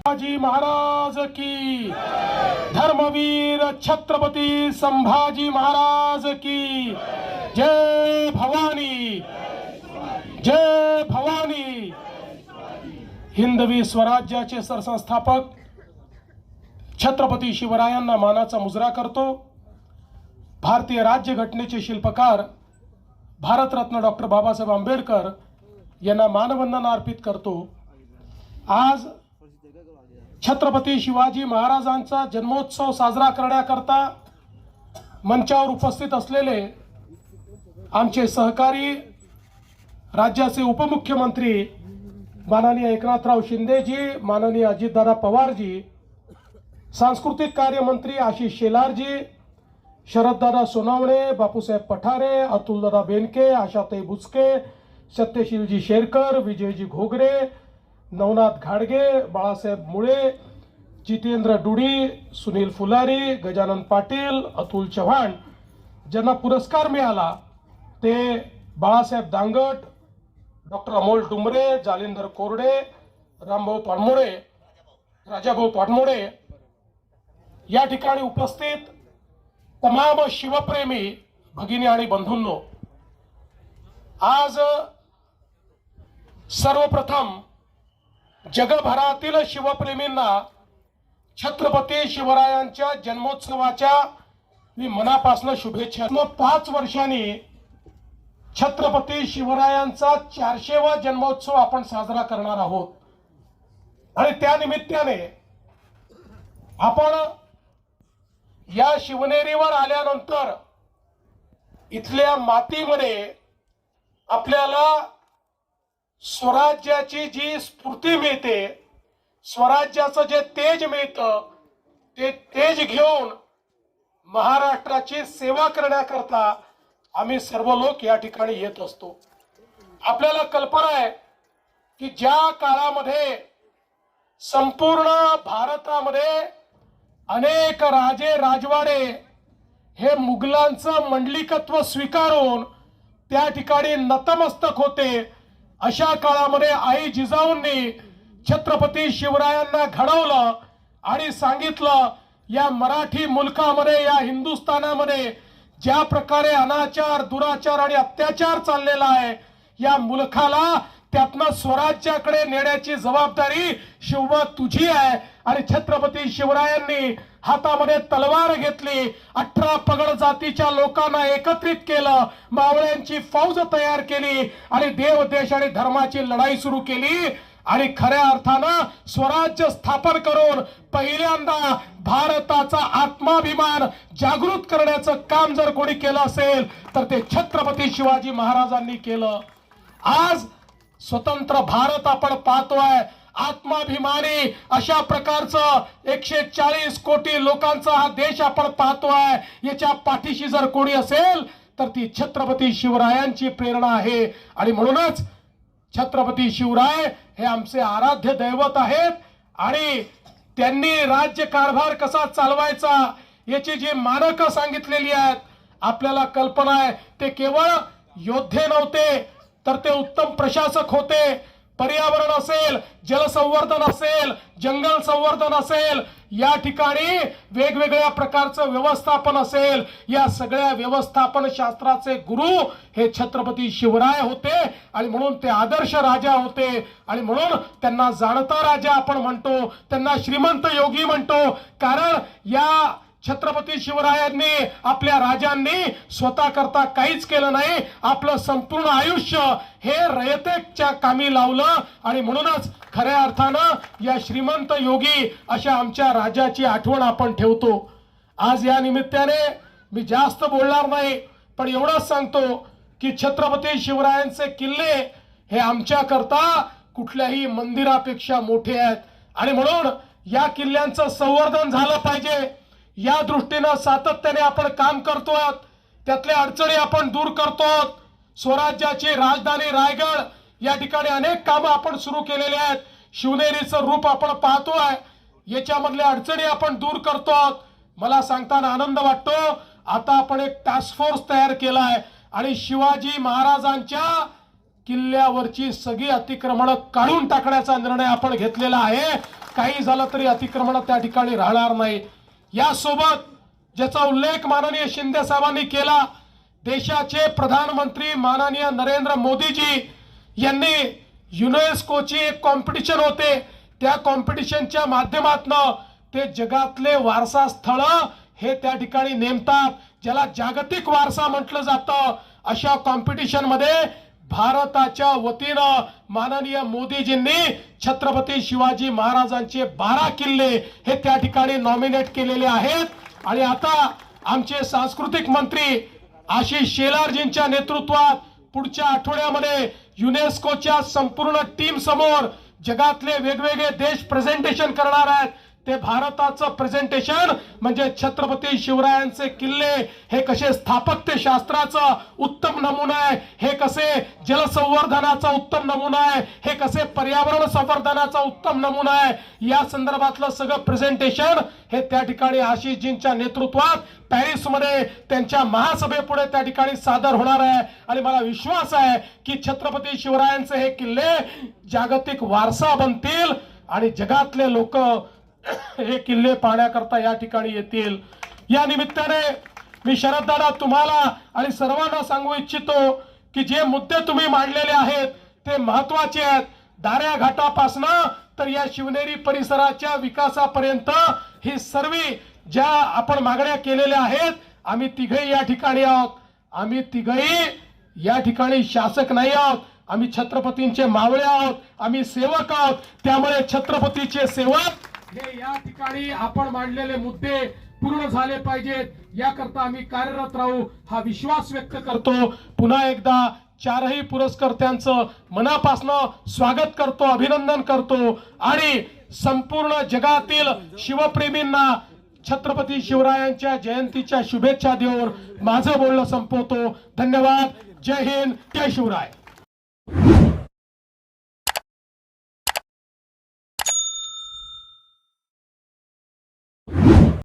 शिवाजी महाराज की, धर्मवीर छत्रपती संभाजी महाराज की जय भवानी, जय भवानी। हिंदवी स्वराज्याचे सरसंस्थापक छत्रपती शिवरायांना मानाचा मुजरा करतो। भारतीय राज्यघटनेचे शिल्पकार भारतरत्न डॉक्टर बाबासाहेब आंबेडकर यांना मानवंदना अर्पित करतो। आज छत्रपती शिवाजी महाराजांचा जन्मोत्सव साजरा करण्याकरता मंचावर उपस्थित असलेले आमचे सहकारी राज्याचे उपमुख्यमंत्री माननीय एकनाथराव शिंदेजी, माननीय अजितदादा पवारजी, सांस्कृतिक कार्य मंत्री आशिष शेलारजी, शरददादा सोनवणे, बापूसाहेब पठारे, अतुलदादा बेनके, आशाताई बुचके, सत्यशीलजी शेरकर, विजयजी घोगरे, नवनाथ घाडगे, बाळासाहेब मुळे, जितेंद्र डुडी, सुनील फुलारी, गजानन पाटील, अतुल चव्हाण, ज्यांना पुरस्कार मिळाला ते बाळासाहेब दांगट, डॉक्टर अमोल डुमरे, जालिंदर कोरडे, रामभाऊ पानमोडे, राजाभाऊ पानमोडे, या ठिकाणी उपस्थित तमाम शिवप्रेमी भगिनी आणि बंधूंनो, आज सर्वप्रथम जगभरातील शिवप्रेमींना छत्रपती शिवरायांच्या जन्मोत्सवाच्या मी मनापासून शुभेच्छा। 5 वर्षांनी छत्रपती शिवरायांचा 400वा जन्मोत्सव आपण साजरा करणार आहोत आणि त्या निमित्ताने आपण या शिवनेरीवर आल्यानंतर इथल्या मातीमध्ये आपल्याला स्वराज्याची जी स्फूर्ती मिळते, स्वराज्याचं जे तेज मिळतं, ते तेज घेऊन महाराष्ट्राची सेवा करण्याकरता आम्ही सर्व लोक या ठिकाणी येत असतो। आपल्याला कल्पना आहे की ज्या काळामध्ये संपूर्ण भारतामध्ये अनेक राजे राजवाडे हे मुघलांचं मंडलिकत्व स्वीकारून त्या ठिकाणी नतमस्तक होते, अशा काळामध्ये आई जिजाऊंनी छत्रपती शिवरायांना घडवलं आणि सांगितलं या मराठी मुलकामध्ये, या हिंदुस्थानामध्ये ज्या प्रकारे अनाचार, दुराचार आणि अत्याचार चाललेला आहे, या मुलखाला त्यातनं स्वराज्याकडे नेण्याची जबाबदारी शिवबा तुझी आहे। आणि छत्रपती शिवरायांनी हातामध्ये तलवार घेतली, 18 पगड जातीच्या लोकांना एकत्रित केलं, मावळ्यांची फौज तयार केली आणि देव, देश आणि धर्माची लढाई सुरू केली आणि खऱ्या अर्थानं स्वराज्य स्थापन करून पहिल्यांदा भारताचा आत्माभिमान जागृत करण्याचं काम जर कोणी केलं असेल तर ते छत्रपती शिवाजी महाराजांनी केलं। आज स्वतंत्र भारत आपण पाहतोय, आत्माभिमानी अशा प्रकारचं 140 कोटी लोकांचा हा देश आपण पाहतोय। याच्या पाठीशी जर कोणी असेल तर ती छत्रपती शिवरायांची प्रेरणा आहे आणि म्हणूनच छत्रपती शिवराय हे आमचे आराध्य दैवत आहेत आणि त्यांनी राज्य कारभार कसा चालवायचा याची जी मानकं सांगितलेली आहेत, आपल्याला कल्पना आहे ते केवळ योद्धे नव्हते तर ते उत्तम प्रशासक होते। पर्यावरण असेल, जलसंवर्धन असेल, जंगल संवर्धन असेल, या ठिकाणी वेगवेगळ्या प्रकारचं व्यवस्थापन असेल, या सगळ्या व्यवस्थापन शास्त्राचे गुरु हे छत्रपती शिवराय होते आणि म्हणून ते आदर्श राजा होते आणि म्हणून त्यांना जाणता राजा आपण म्हणतो, त्यांना श्रीमंत योगी म्हणतो। कारण या छत्रपती शिवरायांनी, आपल्या राजांनी स्वतः करता काहीच केलं नाही, आपलं संपूर्ण आयुष्य हे रयतेच्या कामी लावलं आणि म्हणूनच खऱ्या अर्थानं या श्रीमंत योगी अशा आमच्या राजाची आठवण आपण ठेवतो। आज या निमित्ताने मी जास्त बोलणार नाही, पण एवढंच सांगतो की छत्रपती शिवरायांचे किल्ले हे आमच्या करता कुठल्याही मंदिरापेक्षा मोठे आहेत आणि म्हणून या किल्ल्यांचं संवर्धन झालं पाहिजे। या दृष्टीने सातत्याने आपण काम करतोय, त्यातल्या अडचणी आपण दूर करतोय। स्वराज्याची राजधानी रायगड या ठिकाणी अनेक कामं आपण सुरू केलेली आहेत, शिवनेरीचं रूप आपण पाहतोय, याच्यामधल्या अडचणी आपण दूर करतोय। मला सांगताना आनंद वाटतो, आता आपण एक टास्क फोर्स तयार केलाय आणि शिवाजी महाराजांच्या किल्ल्यावरची सगळी अतिक्रमण काढून टाकण्याचा निर्णय आपण घेतलेला आहे। काही झालं तरी अतिक्रमण त्या ठिकाणी राहणार नाही। यासोबत ज्याचा उल्लेख माननीय शिंदे साहेबांनी केला, देशाचे प्रधानमंत्री माननीय नरेंद्र मोदीजी यांनी युनेस्कोची एक कॉम्पिटिशन होते, त्या कॉम्पिटिशनच्या माध्यमातून ते जगातले वारसा स्थळ हे त्या ठिकाणी नेमतात, ज्याला जागतिक वारसा म्हटलं जातं। अशा कॉम्पिटिशन मध्ये भारताच्या वतीनं माननीय मोदीजींनी छत्रपती शिवाजी महाराजांचे 12 किल्ले हे त्या ठिकाणी नॉमिनेट केलेले आहेत। आणि आता आमचे सांस्कृतिक मंत्री आशिष शेलारजींच्या नेतृत्वात पुढच्या आठवड्यामध्ये युनेस्कोच्या संपूर्ण टीम समोर जगातले वेगवेगळे देश प्रेझेंटेशन करणार आहेत। ते भारताचं प्रेझेंटेशन म्हणजे छत्रपती शिवरायांचे किल्ले हे कसे स्थापत्य शास्त्राचा उत्तम नमुना आहे, हे कसे जलसंवर्धनाचा उत्तम नमुना आहे, हे कसे पर्यावरण संवर्धनाचा उत्तम नमुना आहे, या संदर्भातलं सगळं प्रेझेंटेशन हे त्या ठिकाणी आशिषजींच्या नेतृत्वात पॅरिस मध्ये त्यांच्या महासभेपुढे त्या ठिकाणी सादर होणार आहे। आणि मला विश्वास आहे की छत्रपती शिवरायांचे हे किल्ले जागतिक वारसा बनतील आणि जगातले लोक हे किल्ले पाहण्याकरता या ठिकाणी येतील। या निमित्ताने मी शरद दादा तुम्हाला आणि सर्वांना सांगू इच्छितो की जे मुद्दे तुम्ही मांडलेले आहेत ते महत्त्वाचे आहेत। दाऱ्या घाटापासून तर या शिवनेरी परिसराच्या विकासापर्यंत ही सर्व ज्या आपण मागण्या केलेल्या आहेत, आम्ही तिघही या ठिकाणी आहोत। आम्ही तिघही या ठिकाणी शासक नाही आहोत, आम्ही छत्रपतींचे मावळे आहोत, आम्ही सेवक आहोत। त्यामुळे छत्रपतीचे सेवक हे या ठिकाणी आपण मांडलेले मुद्दे पूर्ण झाले पाहिजेत, याकरता आम्ही कार्यरत राहू हा विश्वास व्यक्त करतो। पुन्हा एकदा चारही पुरस्कर्त्यांचं मनापासून स्वागत करतो, अभिनंदन करतो आणि संपूर्ण जगातील शिवप्रेमींना छत्रपती शिवरायांच्या जयंतीच्या शुभेच्छा देऊन माझं बोलणं संपवतो। धन्यवाद। जय हिंद, जय शिवराय।